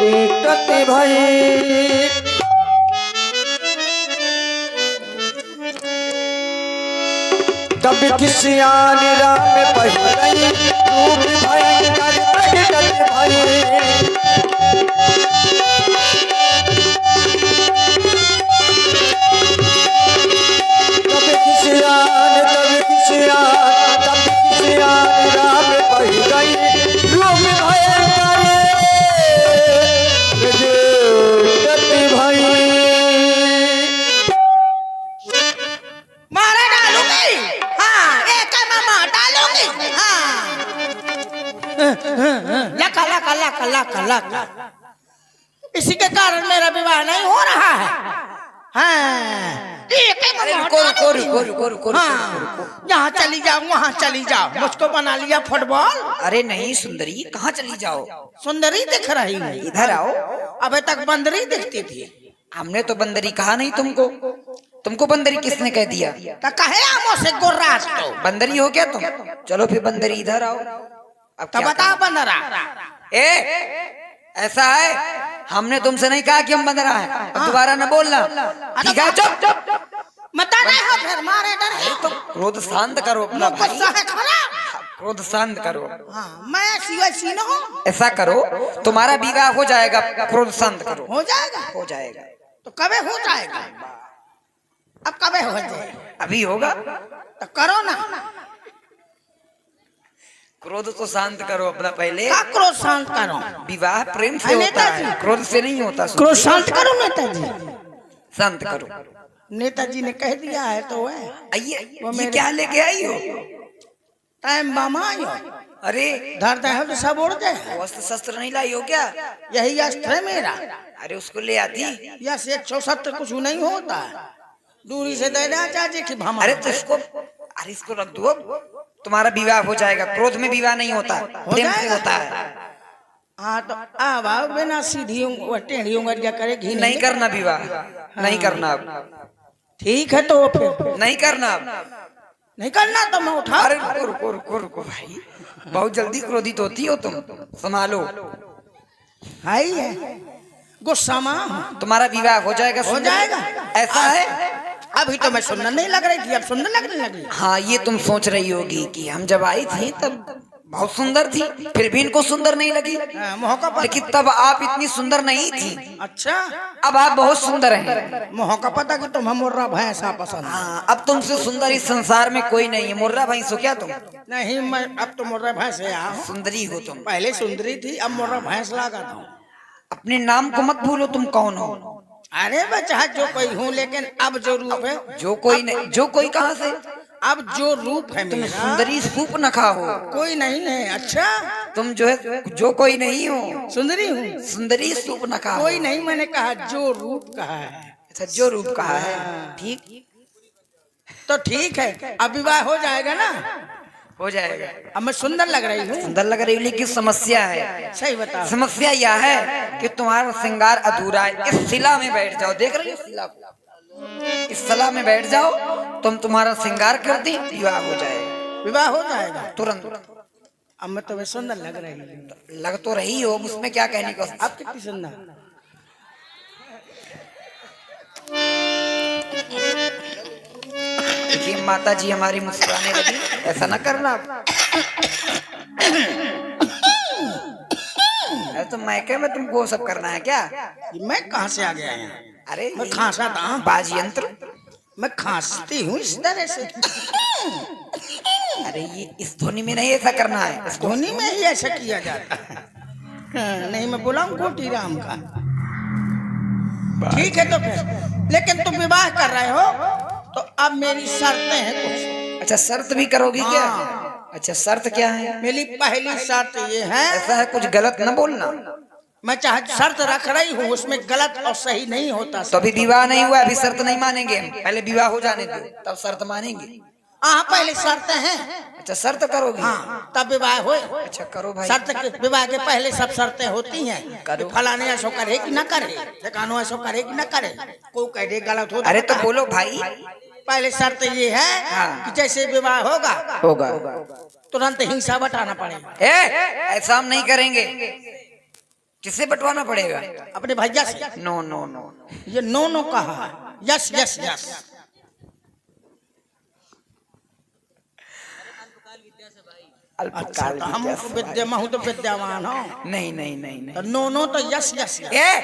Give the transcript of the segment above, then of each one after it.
एकते भई तब किसी आन राम पहिरई रूप भयंकर प्रकट भई तब किसी आन राम पहिरई रूप भयंकर प्रकट भई। मारे डालूंगी, हाँ एक मामा डालूंगी, हाँ लका लका लका लका लका। इसी के कारण मेरा विवाह नहीं हो रहा है। हाँ यहाँ चली जाओ वहाँ चली जाओ, मुझको बना लिया फुटबॉल। अरे नहीं सुंदरी, कहाँ चली जाओ? सुंदरी दिख रही है, इधर आओ। अबे तक बंदरी दिखती थी। हमने तो बंदरी कहा नहीं तुमको। तुमको बंदरी किसने कह दिया? तो कहे आमों से गुर्रास तो बंदरी हो क्या तुम? चलो फिर बंदरी इधर आओ। अब तो बताओ बंदरा। ऐसा है, हमने तुमसे नहीं कहा कि हम बंदरा है। अब दोबारा न बोलना, ठीक है? चुप। मत नहीं हो फिर मारे डर। तो क्रोध शांत करो अपना भाई, गुस्सा है खराब। क्रोध शांत करो। हाँ मैं सीवासी न हूँ। ऐसा करो, तुम्हारा विवाह हो जाएगा। क्रोध शांत करो। हो जाएगा, हो जाएगा। तो कबे हो जाएगा? अब कबे हो जाएगा? अभी होगा। तो करो ना। क्रोध तो शांत करो अपना पहले। क्या क्रोध शांत करो? विवाह प्रेम से होता है, क्रोध से नहीं होता। क्रोध शांत करो नेताजी। शांत करो। नेताजी ने कह दिया है तो है। आइए, ये क्या लेके आई हो? टाइम बामा आई हो। अरे धरते हो तो सब उड़ जाए। अस्त्र शस्त्र नहीं लाई हो क्या? यही अस्त्र है मेरा। अरे उसको ले आती। यस 170 कुछ नहीं होता है। दूरी से दे देना चाची की भामा। अरे तो इसको, अरे इसको रख दो। तुम्हारा विवाह हो जाएगा। क्रोध में विवाह नहीं होता, प्रेम से होता है। हाँ तो अब बिना सीधी टेढ़ी उंगलियां करेगी नहीं करना विवाह, नहीं करना अब। ठीक है तो फिर नहीं करना अब। नहीं करना तो मैं उठा। अरे रुको भाई, बहुत जल्दी क्रोधित होती हो तुम, संभालो। हाई है गुस्सा में। तुम्हारा विवाह हो जाएगा। हो जाएगा। ऐसा है। अभी तो मैं सुंदर नहीं लग रही थी, अब सुंदर लगने लगी। हाँ ये तुम सोच रही होगी कि हम जब आई थी तब बहुत सुंदर थी, फिर भी इनको सुंदर नहीं लगी। लेकिन तब आप इतनी सुंदर नहीं थी। अच्छा, अब आप बहुत सुंदर हैं। मोह का पता कि तुम मुर्रा भैंसा पसंद। हाँ, अब तुमसे सुंदर इस संसार में कोई नहीं है। मुर्रा भैंस हो क्या तुम? नहीं, मैं अब तो मुर्रा भैंस सुंदरी हो तुम। पहले सुंदरी थी, अब मुर्रा भैंस लगा था। अपने नाम को मत भूलो, तुम कौन हो? अरे मैं चाहे जो कोई हूँ, लेकिन अब जो रूप है। जो कोई नहीं, जो कोई कहाँ से? अब जो रूप है तुम मेरा, सुंदरी सूप न खाओ। कोई नहीं है। अच्छा, तुम जो है जो कोई नहीं हो, सुंदरी हूँ। सुंदरी सूप न खाओ। कोई नहीं, मैंने कहा जो रूप कहा है। अच्छा, जो रूप कहा है, ठीक तो ठीक है। अब विवाह हो जाएगा ना? हो जाएगा। अब मैं सुंदर लग रही हूँ। सुंदर लग रही है, लेकिन समस्या है। सही बताओ। समस्या यह है कि तुम्हारा श्रृंगार अधूरा है। इस शिला में बैठ जाओ, देख रही हो शिला को? इस शिला में बैठ जाओ, तुम तुम्हारा श्रृंगार कर दी, विवाह हो जाएगा। विवाह हो जाएगा तुरंत। अब मैं तुम्हें सुंदर लग रही हूँ। लग तो रही हो, उसमें क्या कहने को? अब कितनी सुंदर। देखिए माता जी हमारी मुस्कुराने लगी, ऐसा ना करना। अरे तो मैके में तुमको वो सब करना है क्या? मैं कहाँ से आ गया यहाँ? अरे मैं खांसा था। बाज यंत्र। मैं खांसती हूँ इस तरह से। अरे ये इस ध्वनि में नहीं ऐसा करना है, ध्वनि में ही ऐसा किया जाता है। नहीं, मैं बुलाऊं कोटी राम का। ठीक है तो फिर, लेकिन तुम विवाह कर रहे हो तो अब मेरी शर्तें हैं कुछ। अच्छा, शर्त भी करोगी क्या? अच्छा, शर्त क्या है? मेरी पहली शर्त ये है। ऐसा है, कुछ गलत न बोलना। मैं चाहे शर्त रख रही हूँ, उसमें गलत और सही नहीं होता। तो अभी विवाह नहीं हुआ, अभी शर्त नहीं मानेंगे हम। पहले विवाह हो जाने दो, तब शर्त मानेंगे। हाँ, पहले शर्तें हैं। अच्छा, शर्त करोगी? हाँ, तब विवाह हो। अच्छा करो भाई। शर्त विवाह के पहले सब शर्तें होती हैं। करो। फलाने ऐसा करे कि न करे, ठिकानो ऐसा करे कि न करे, को कह दे गलत हो। अरे तो बोलो भाई। पहले शर्त ये है कि जैसे विवाह होगा तुरंत हिंसा बटाना पड़ेगा। ऐसा हम नहीं करेंगे। किससे बंटवाना पड़ेगा? अपने भैया से। नो नो नो, ये नो नो कहा है, यस यस यस। अच्छा तो हम विद्या महू तो विद्यावान हो। नहीं नहीं नहीं नहीं, तो नो नो तो यस यस यस।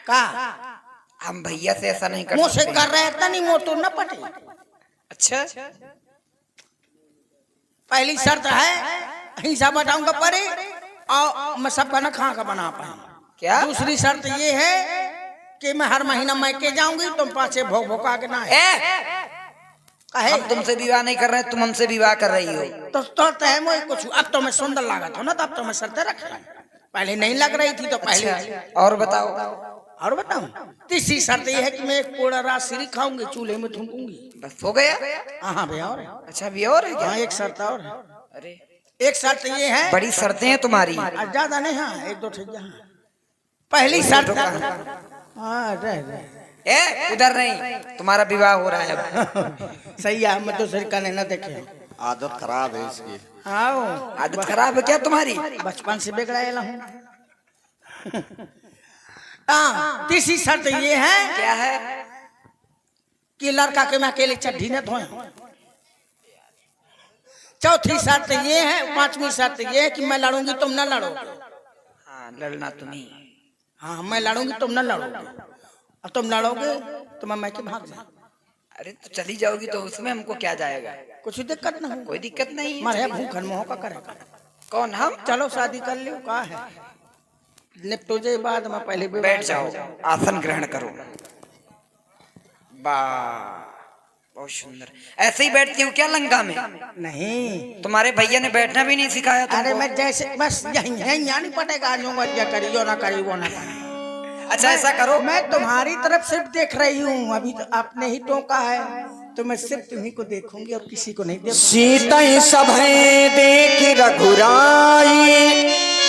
का हम भैया से ऐसा नहीं कर मुँह से सकते। कर रहे थे नहीं, मुँह तो न पटे। अच्छा, पहली शर्त है हिंसा बताऊंगा परे और मैं सब खाना खा का बना पाऊँ। क्या? दूसरी शर्त ये है कि मैं हर महीना मैके जाऊंगी, तुम पाछे भोग भोका के ना हम तुमसे विवाह नहीं कर रहे, तुम हमसे विवाह कर रही हो। तो है मैं कुछ। अब तो मैं सुंदर लागत हो ना, तो अब तो मैं शर्तें रख रही। पहले नहीं लग रही थी तो पहले। अच्छा, और बताओ। और बताऊं? तीसरी शर्त ये है कि मैं एक पोड़ा राशि खाऊंगी, चूल्हे में थूकूंगी। बस हो गया? हाँ भैया और है। अच्छा भी और है क्या? हाँ एक शर्त और है। अरे एक शर्त ये है, बड़ी शर्तें हैं तुम्हारी। ज्यादा नहीं, हाँ एक दो ठीक। पहली शर्त हाँ उधर नहीं, तुम्हारा विवाह हो रहा है अब। सही है, मैं तो सर का ना देखे। आदत खराब है इसकी। हाँ आदत खराब है क्या तुम्हारी? बचपन से बिगड़ाया हूँ। तीसरी शर्त ये है, क्या है? कि लड़का के मैं अकेले चड्ढी न धोए। चौथी शर्त ये है, पांचवी शर्त ये है कि मैं लड़ूंगी तुम न लड़ो। हाँ लड़ना तुम्ही। हाँ मैं लड़ूंगी तुम न लड़ोगे, और तुम लड़ोगे तो मैं मैके भाग जाऊँ। अरे तो चली जाओगी तो उसमें हमको क्या जाएगा? कुछ दिक्कत ना हो। कोई दिक्कत नहीं है। मारे भूखन मोह का करेगा। कौन हम? चलो शादी कर लियो, का है निपटो जे बाद में पहले बैठ जाओ, आसन ग्रहण करो। वाह बहुत सुंदर। ऐसे ही बैठती हूँ क्या लंका में? नहीं, तुम्हारे भैया ने बैठना भी नहीं सिखाया तुमको? अरे मैं जैसे बस यही यहाँ नहीं पटेगा, करियो ना करी वो ना करी। अच्छा ऐसा करो, मैं तुम्हारी तरफ सिर्फ देख रही हूँ, अभी तो आपने ही टोका है तो मैं सिर्फ तुम्ही को देखूंगी और किसी को नहीं देखूंगी। सीतई सभै देख रघुराई,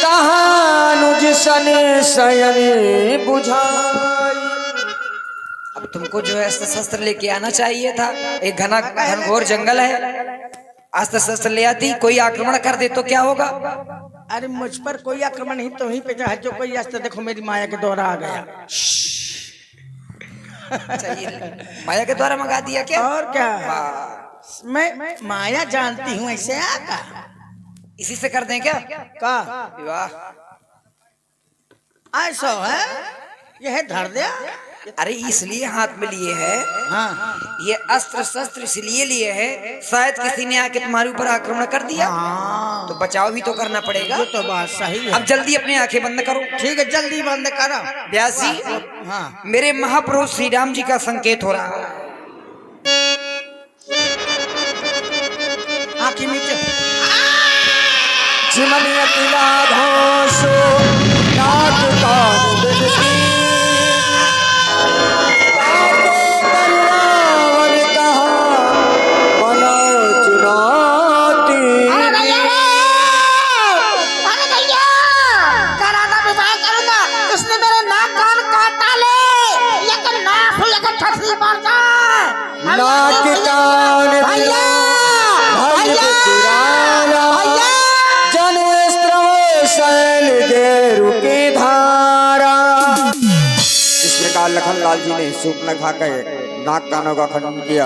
कहानुज सन शयन बुझाई। अब तुमको जो है अस्त्र शस्त्र लेके आना चाहिए था। एक घना घनघोर जंगल है, अस्त्र शस्त्र ले आती, कोई आक्रमण कर दे तो क्या होगा? अरे मुझ पर कोई आक्रमण नहीं, तो वहीं पे चाहे जो कोई अस्त्र। देखो मेरी माया के द्वारा आ गया। अच्छा ये माया के द्वारा मंगा दिया क्या? और क्या, वाह, मैं माया जानती हूँ ऐसे आका। इसी से कर दें क्या का विवाह? ऐसा है, यह धर दिया। अरे इसलिए हाथ में लिए है, हाँ ये अस्त्र शस्त्र इसलिए लिए है, शायद किसी ने आके तुम्हारे ऊपर आक्रमण कर दिया हाँ, तो बचाव भी तो करना पड़ेगा। ये तो बात सही है। अब जल्दी अपनी आंखें बंद करो। ठीक है जल्दी बंद करो। व्यास जी, हाँ मेरे महाप्रभु श्री राम जी का संकेत हो रहा है। आँखें नीचे। चिमनिया तिला घोषो नाक कान बिनती, ताके करुणावन कहा मन चुनौती। अरे भैया, कराना विवाह करूंगा, इसने मेरे नाक कान काट डाले। ये नाक हो या ठठी मार जाए। नाक कान भैया, भैया जनस्त्रव शैल गेरु की धारा। इस प्रकार लखनलाल जी ने सूप न खाकर नाक कानों का खंडन किया।